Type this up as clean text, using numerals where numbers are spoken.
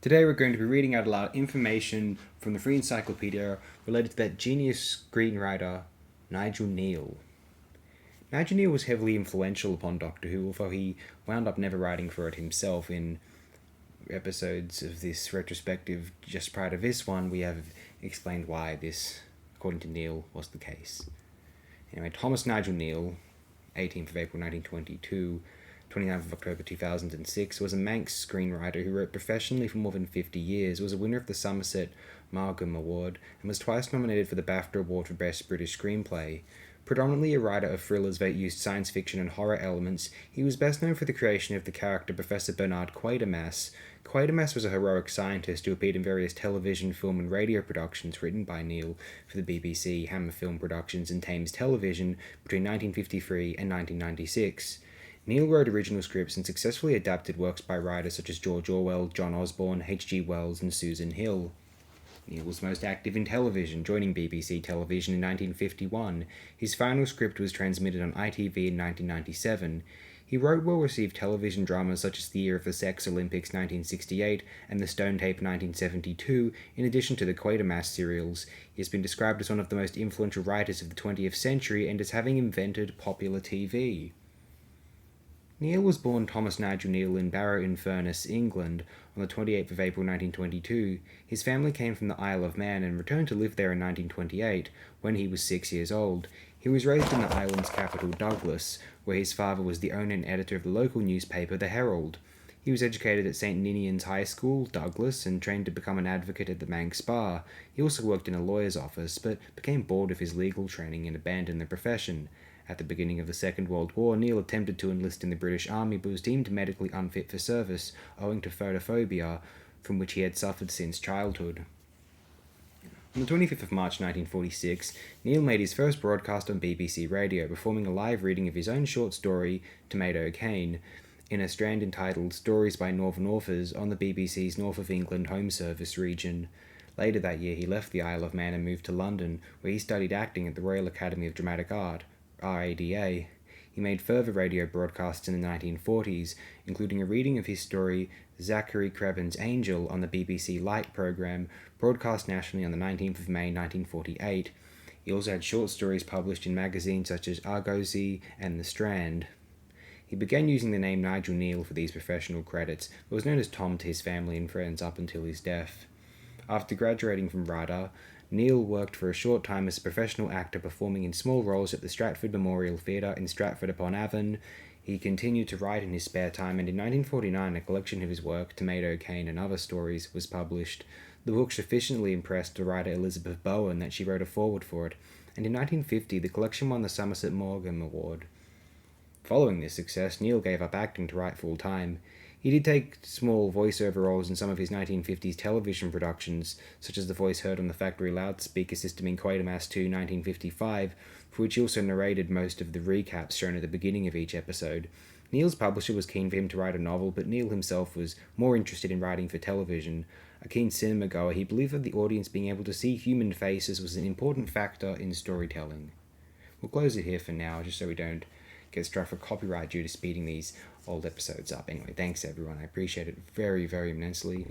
Today we're going to be reading out aloud information from the Free Encyclopedia related to that genius screenwriter, Nigel Neal. Nigel Neal was heavily influential upon Doctor Who, although he wound up never writing for it himself. In episodes of this retrospective just prior to this one, we have explained why this, according to Neal, was the case. Anyway, Thomas Nigel Neal, 18th of April 1922, 29th of October 2006, was a Manx screenwriter who wrote professionally for more than 50 years, was a winner of the Somerset Maugham Award, and was twice nominated for the BAFTA Award for Best British Screenplay. Predominantly a writer of thrillers that used science fiction and horror elements, he was best known for the creation of the character Professor Bernard Quatermass. Quatermass was a heroic scientist who appeared in various television, film and radio productions written by Neal for the BBC, Hammer Film Productions and Thames Television between 1953 and 1996. Neal wrote original scripts and successfully adapted works by writers such as George Orwell, John Osborne, H.G. Wells and Susan Hill. Neal was most active in television, joining BBC Television in 1951. His final script was transmitted on ITV in 1997. He wrote well-received television dramas such as The Year of the Sex Olympics 1968 and The Stone Tape 1972, in addition to the Quatermass serials. He has been described as one of the most influential writers of the 20th century and as having invented popular TV. Neal was born Thomas Nigel Neal in Barrow-in-Furness, England, on the 28th of April 1922. His family came from the Isle of Man and returned to live there in 1928, when he was 6 years old. He was raised in the island's capital, Douglas, where his father was the owner and editor of the local newspaper, The Herald. He was educated at St. Ninian's High School, Douglas, and trained to become an advocate at the Manx Bar. He also worked in a lawyer's office, but became bored of his legal training and abandoned the profession. At the beginning of the Second World War, Neal attempted to enlist in the British Army but was deemed medically unfit for service owing to photophobia, from which he had suffered since childhood. On the 25th of March 1946, Neal made his first broadcast on BBC Radio, performing a live reading of his own short story, Tomato Cane, in a strand entitled Stories by Northern Authors on the BBC's North of England Home Service region. Later that year, he left the Isle of Man and moved to London, where he studied acting at the Royal Academy of Dramatic Art, RADA. He made further radio broadcasts in the 1940s, including a reading of his story Zachary Creven's Angel on the BBC Light programme, broadcast nationally on the 19th of May 1948. He also had short stories published in magazines such as Argosy and The Strand. He began using the name Nigel Neal for these professional credits, but was known as Tom to his family and friends up until his death. After graduating from RADA, Neal worked for a short time as a professional actor, performing in small roles at the Stratford Memorial Theatre in Stratford-upon-Avon. He continued to write in his spare time, and in 1949 a collection of his work, Tomato Cane and Other Stories, was published. The book sufficiently impressed the writer Elizabeth Bowen that she wrote a foreword for it, and in 1950 the collection won the Somerset Maugham Award. Following this success, Neal gave up acting to write full-time. He did take small voiceover roles in some of his 1950s television productions, such as the voice heard on the factory loudspeaker system in Quatermass 2, 1955, for which he also narrated most of the recaps shown at the beginning of each episode. Neal's publisher was keen for him to write a novel, but Neal himself was more interested in writing for television. A keen cinema-goer, he believed that the audience being able to see human faces was an important factor in storytelling. We'll close it here for now, just so we don't get struck for copyright due to speeding these old episodes up. Anyway, thanks everyone. I appreciate it very, very immensely.